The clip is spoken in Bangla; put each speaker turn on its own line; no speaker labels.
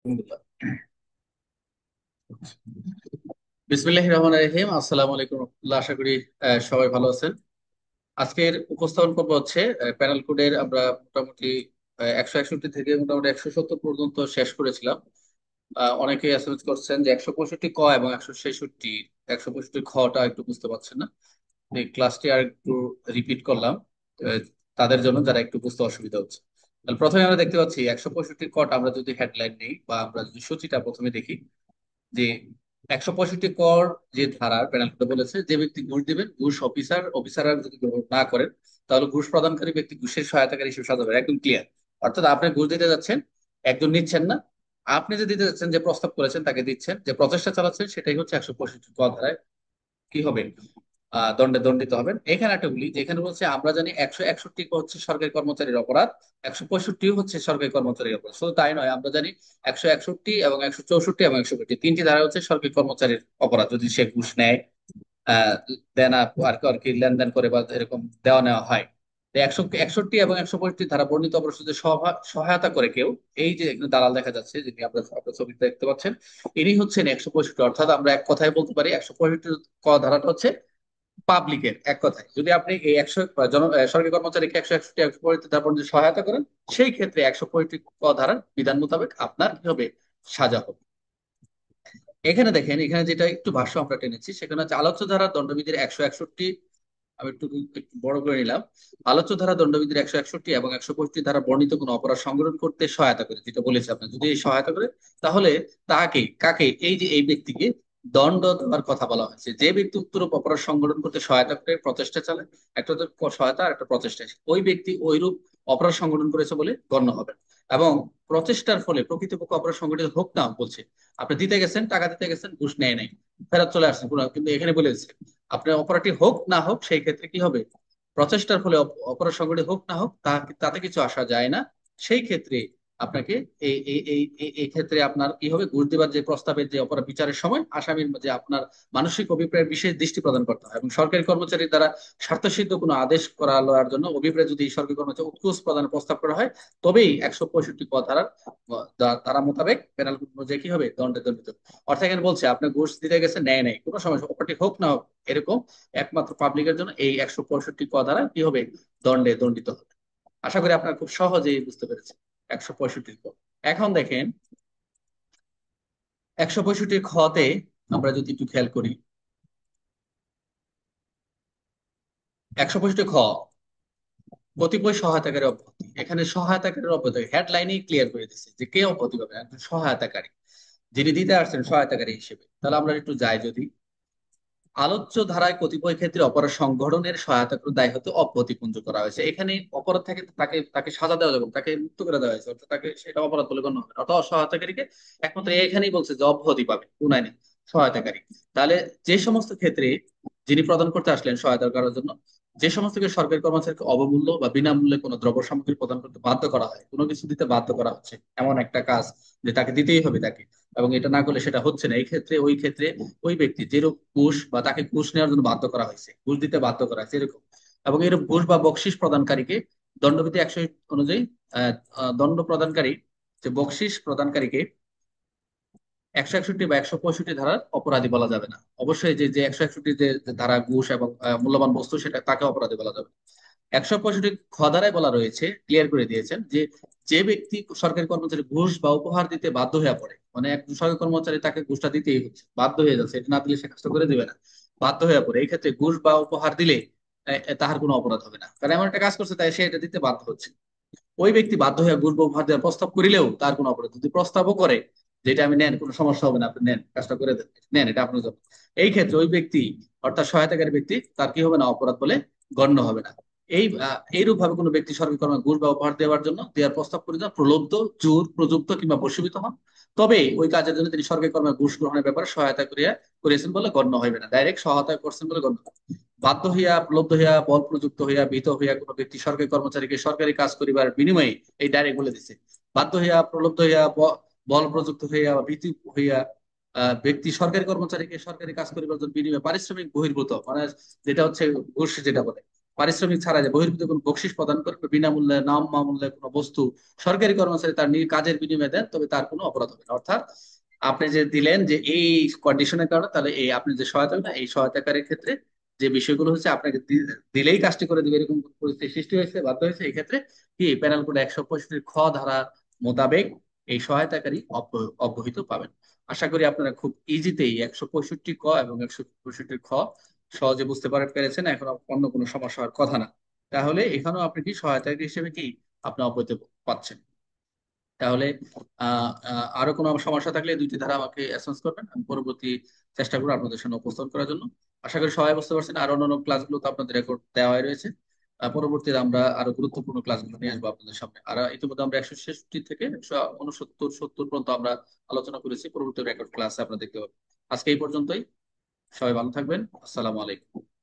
আলহামদুলিল্লাহ। বিসমিল্লাহির রহমানির রহিম। আসসালামু আলাইকুম রহমতুল্লাহ। আশা করি সবাই ভালো আছেন। আজকের উপস্থাপন করবো হচ্ছে প্যানেল কোডের আমরা মোটামুটি 161 থেকে মোটামুটি 170 পর্যন্ত শেষ করেছিলাম। অনেকে এসএমএস করছেন যে 165 ক এবং 166 165 খটা একটু বুঝতে পারছেন না। এই ক্লাসটি আর একটু রিপিট করলাম আহ, তাদের জন্য যারা একটু বুঝতে অসুবিধা হচ্ছে। তাহলে প্রথমে আমরা দেখতে পাচ্ছি 165 কট, আমরা যদি হেডলাইন নেই বা আমরা যদি সূচিটা প্রথমে দেখি যে 165 কর যে ধারার প্যানেল কোডে বলেছে যে ব্যক্তি ঘুষ দিবেন, ঘুষ অফিসার যদি গ্রহণ না করেন তাহলে ঘুষ প্রদানকারী ব্যক্তি ঘুষের সহায়তাকারী হিসেবে সাজা হবে। একদম ক্লিয়ার। অর্থাৎ আপনি ঘুষ দিতে যাচ্ছেন, একজন নিচ্ছেন না, আপনি যে দিতে যাচ্ছেন, যে প্রস্তাব করেছেন তাকে দিচ্ছেন, যে প্রচেষ্টা চালাচ্ছেন, সেটাই হচ্ছে 165 ক ধারায় কি হবে, দণ্ডে দণ্ডিত হবেন। এখানে একটা বলি যে এখানে বলছে আমরা জানি 161 হচ্ছে সরকারি কর্মচারীর অপরাধ, 165 হচ্ছে সরকারি কর্মচারীর অপরাধ। শুধু তাই নয়, আমরা জানি 161 এবং 164 এবং 165 তিনটি ধারা হচ্ছে সরকারি কর্মচারীর অপরাধ যদি সে ঘুষ নেয়, আহ দেনা আর কি লেনদেন করে বা এরকম দেওয়া নেওয়া হয়। তো 161 এবং 165 ধারা বর্ণিত অপরাধে সহায়তা করে কেউ, এই যে এখানে দালাল দেখা যাচ্ছে যিনি আপনার ছবিতে দেখতে পাচ্ছেন, ইনি হচ্ছেন 165। অর্থাৎ আমরা এক কথায় বলতে পারি 165 ক ধারাটা হচ্ছে পাবলিকের। এক কথায় যদি আপনি এই সরকারি কর্মচারীকে 161 তারপর যদি সহায়তা করেন, সেই ক্ষেত্রে 165 ক ধারার বিধান মোতাবেক আপনার কি হবে, সাজা হবে। এখানে দেখেন, এখানে যেটা একটু ভাষ্য আমরা টেনেছি সেখানে হচ্ছে আলোচ্য ধারার দণ্ডবিধির 161। আমি একটু বড় করে নিলাম। আলোচ্য ধারা দণ্ডবিধির 161 এবং 165 ধারা বর্ণিত কোনো অপরাধ সংগঠন করতে সহায়তা করে, যেটা বলেছি আপনার, যদি এই সহায়তা করে তাহলে তাকে কাকে, এই যে এই ব্যক্তিকে দণ্ড দেওয়ার কথা বলা হয়েছে। যে ব্যক্তি উক্তরূপ অপরাধ সংগঠন করতে সহায়তা করে, প্রচেষ্টা চালায়, একটা তো সহায়তা আর একটা প্রচেষ্টা, ওই ব্যক্তি ওইরূপ অপরাধ সংগঠন করেছে বলে গণ্য হবে। এবং প্রচেষ্টার ফলে প্রকৃতপক্ষে অপরাধ সংগঠিত হোক না হোক বলছে, আপনি দিতে গেছেন, টাকা দিতে গেছেন, ঘুষ নেয় নাই, ফেরত চলে আসছেন কিন্তু এখানে বলে দিচ্ছে আপনার অপরাধী হোক না হোক সেই ক্ষেত্রে কি হবে, প্রচেষ্টার ফলে অপরাধ সংগঠিত হোক না হোক তাতে কিছু আসা যায় না। সেই ক্ষেত্রে আপনাকে এই এই এই এই এই ক্ষেত্রে আপনার কি হবে, ঘুষ দেবার যে প্রস্তাবের যে অপরাধ বিচারের সময় আসামির যে আপনার মানসিক অভিপ্রায়ের বিশেষ দৃষ্টি প্রদান করতে হয়। এবং সরকারি কর্মচারীর দ্বারা স্বার্থসিদ্ধ কোনো আদেশ করা লওয়ার জন্য অভিপ্রায় যদি সরকারি কর্মচারী উৎকোচ প্রদানের প্রস্তাব করা হয়, তবেই 165 ক ধারার ধারা মোতাবেক পেনাল অনুযায়ী কি হবে, দণ্ডে দণ্ডিত। অর্থাৎ এখানে বলছে আপনি ঘুষ দিতে গেছে, নেয় নাই, কোনো সময় অপরাধী হোক না হোক এরকম, একমাত্র পাবলিকের জন্য এই 165 ক ধারা কি হবে, দণ্ডে দণ্ডিত হবে। আশা করি আপনারা খুব সহজেই বুঝতে পেরেছেন 165 ক। এখন দেখেন 165 খতে আমরা যদি একটু খেয়াল করি, 165 খ কতিপয় সহায়তাকারী অব্যাহতি। এখানে সহায়তাকারীর অব্যাহতি হেডলাইনেই ক্লিয়ার করে দিচ্ছে যে কে অব্যাহতি পাবে, একজন সহায়তাকারী যিনি দিতে আসছেন সহায়তাকারী হিসেবে। তাহলে আমরা একটু যাই, যদি আলোচ্য ধারায় কতিপয় ক্ষেত্রে অপরাধ সংগঠনের সহায়তা করে দায় হতে অব্যাহতি মঞ্জুর করা হয়েছে। এখানে অপরাধ থেকে তাকে তাকে সাজা দেওয়া যাবে না, তাকে মুক্ত করে দেওয়া হয়েছে, অর্থাৎ তাকে সেটা অপরাধ বলে গণ্য হবে না। অর্থাৎ সহায়তাকারীকে একমাত্র এখানেই বলছে যে অব্যাহতি পাবে কোন আইনে, সহায়তাকারী। তাহলে যে সমস্ত ক্ষেত্রে যিনি প্রদান করতে আসলেন সহায়তা করার জন্য, যে সমস্ত ক্ষেত্রে সরকারি কর্মচারীকে অবমূল্য বা বিনামূল্যে কোনো দ্রব্য সামগ্রী প্রদান করতে বাধ্য করা হয়, কোনো কিছু দিতে বাধ্য করা হচ্ছে, এমন একটা কাজ যে তাকে দিতেই হবে তাকে, এবং এটা না করলে সেটা হচ্ছে না, এই ক্ষেত্রে ওই ক্ষেত্রে ওই ব্যক্তি যেরূপ ঘুষ বা তাকে ঘুষ নেওয়ার জন্য বাধ্য করা হয়েছে, ঘুষ দিতে বাধ্য করা হয়েছে এরকম, এবং এরূপ ঘুষ বা বকশিস প্রদানকারীকে দণ্ডবিধি 100 অনুযায়ী দণ্ড প্রদানকারী, যে বকশিস প্রদানকারীকে 161 বা 165 ধারার অপরাধী বলা যাবে না। অবশ্যই যে যে 161 যে ধারা ঘুষ এবং মূল্যবান বস্তু, সেটা তাকে অপরাধী বলা যাবে না। 165 খ ধারায় বলা রয়েছে, ক্লিয়ার করে দিয়েছেন যে যে ব্যক্তি সরকারি কর্মচারী ঘুষ বা উপহার দিতে বাধ্য হয়ে পড়ে, মানে একজন সরকারি কর্মচারী তাকে ঘুষটা দিতেই হচ্ছে, বাধ্য হয়ে যাচ্ছে, এটা না দিলে সে কাজটা করে দিবে না, বাধ্য হয়ে পড়ে, এই ক্ষেত্রে ঘুষ বা উপহার দিলে তাহার কোনো অপরাধ হবে না, কারণ এমন একটা কাজ করছে তাই সে এটা দিতে বাধ্য হচ্ছে। ওই ব্যক্তি বাধ্য হয়ে ঘুষ বা উপহার দেওয়ার প্রস্তাব করিলেও তার কোনো অপরাধ, যদি প্রস্তাবও করে যেটা আমি নেন, কোনো সমস্যা হবে না, আপনি নেন, কাজটা করে দেন, নেন, এটা আপনার জন্য, এই ক্ষেত্রে ওই ব্যক্তি অর্থাৎ সহায়তাকারী ব্যক্তি তার কি হবে না, অপরাধ বলে গণ্য হবে না। এইরূপ ভাবে কোনো ব্যক্তি সরকারি কর্মে ঘুষ বা উপহার দেওয়ার জন্য দেওয়ার প্রস্তাব করে দেন প্রলব্ধ, জোর প্রযুক্ত কিংবা বশীভূত হন, তবে ওই কাজের জন্য তিনি সরকারি কর্মে ঘুষ গ্রহণের ব্যাপারে সহায়তা করিয়াছেন বলে গণ্য হইবে না, ডাইরেক্ট সহায়তা করছেন বলে গণ্য হবে। বাধ্য হইয়া, প্রলব্ধ হইয়া, বল প্রযুক্ত হইয়া, ভীত হইয়া কোনো ব্যক্তি সরকারি কর্মচারীকে সরকারি কাজ করিবার বিনিময়ে, এই ডাইরেক্ট বলে দিচ্ছে, বাধ্য হইয়া, প্রলব্ধ হইয়া, বল প্রযুক্ত হইয়া বা ভীতি হইয়া ব্যক্তি সরকারি কর্মচারীকে সরকারি কাজ করিবার জন্য বিনিময়ে পারিশ্রমিক বহির্ভূত, মানে যেটা হচ্ছে ঘুষ যেটা বলে, পারিশ্রমিক ছাড়া যে বহির্ভূত কোনো বকশিস প্রদান করে বিনামূল্যে নাম মামূল্যে কোনো বস্তু সরকারি কর্মচারী তার কাজের বিনিময়ে দেন, তবে তার কোনো অপরাধ হবে না। অর্থাৎ আপনি যে দিলেন যে এই কন্ডিশনের কারণে, তাহলে এই আপনি যে সহায়তা না, এই সহায়তাকারীর ক্ষেত্রে যে বিষয়গুলো হচ্ছে আপনাকে দিলেই কাজটি করে দিবে এরকম পরিস্থিতি সৃষ্টি হয়েছে, বাধ্য হয়েছে, এই ক্ষেত্রে কি প্যানেল কোড 165 খ ধারা মোতাবেক এই সহায়তাকারী অব্যাহতি পাবেন। আশা করি আপনারা খুব ইজিতেই 165 ক এবং 165 খ সহজে বুঝতে পেরেছেন। এখন অন্য কোনো সমস্যা হওয়ার কথা না। তাহলে এখানেও আপনি কি সহায়তাকারী হিসেবে কি আপনি অব্যাহতি পাচ্ছেন। তাহলে আরো কোনো সমস্যা থাকলে এই দুইটি ধারা আমাকে এসএমএস করবেন, আমি পরবর্তী চেষ্টা করবো আপনাদের সামনে উপস্থাপন করার জন্য। আশা করি সবাই বুঝতে পারছেন। আর অন্যান্য ক্লাসগুলো তো আপনাদের রেকর্ড দেওয়াই রয়েছে। পরবর্তীতে আমরা আরো গুরুত্বপূর্ণ ক্লাসগুলো নিয়ে আসবো আপনাদের সামনে। আর ইতিমধ্যে আমরা 166 থেকে 169 70 পর্যন্ত আমরা আলোচনা করেছি, পরবর্তী রেকর্ড ক্লাসে আপনারা দেখতে পাবেন। আজকে এই পর্যন্তই। সবাই ভালো থাকবেন। আসসালামু আলাইকুম।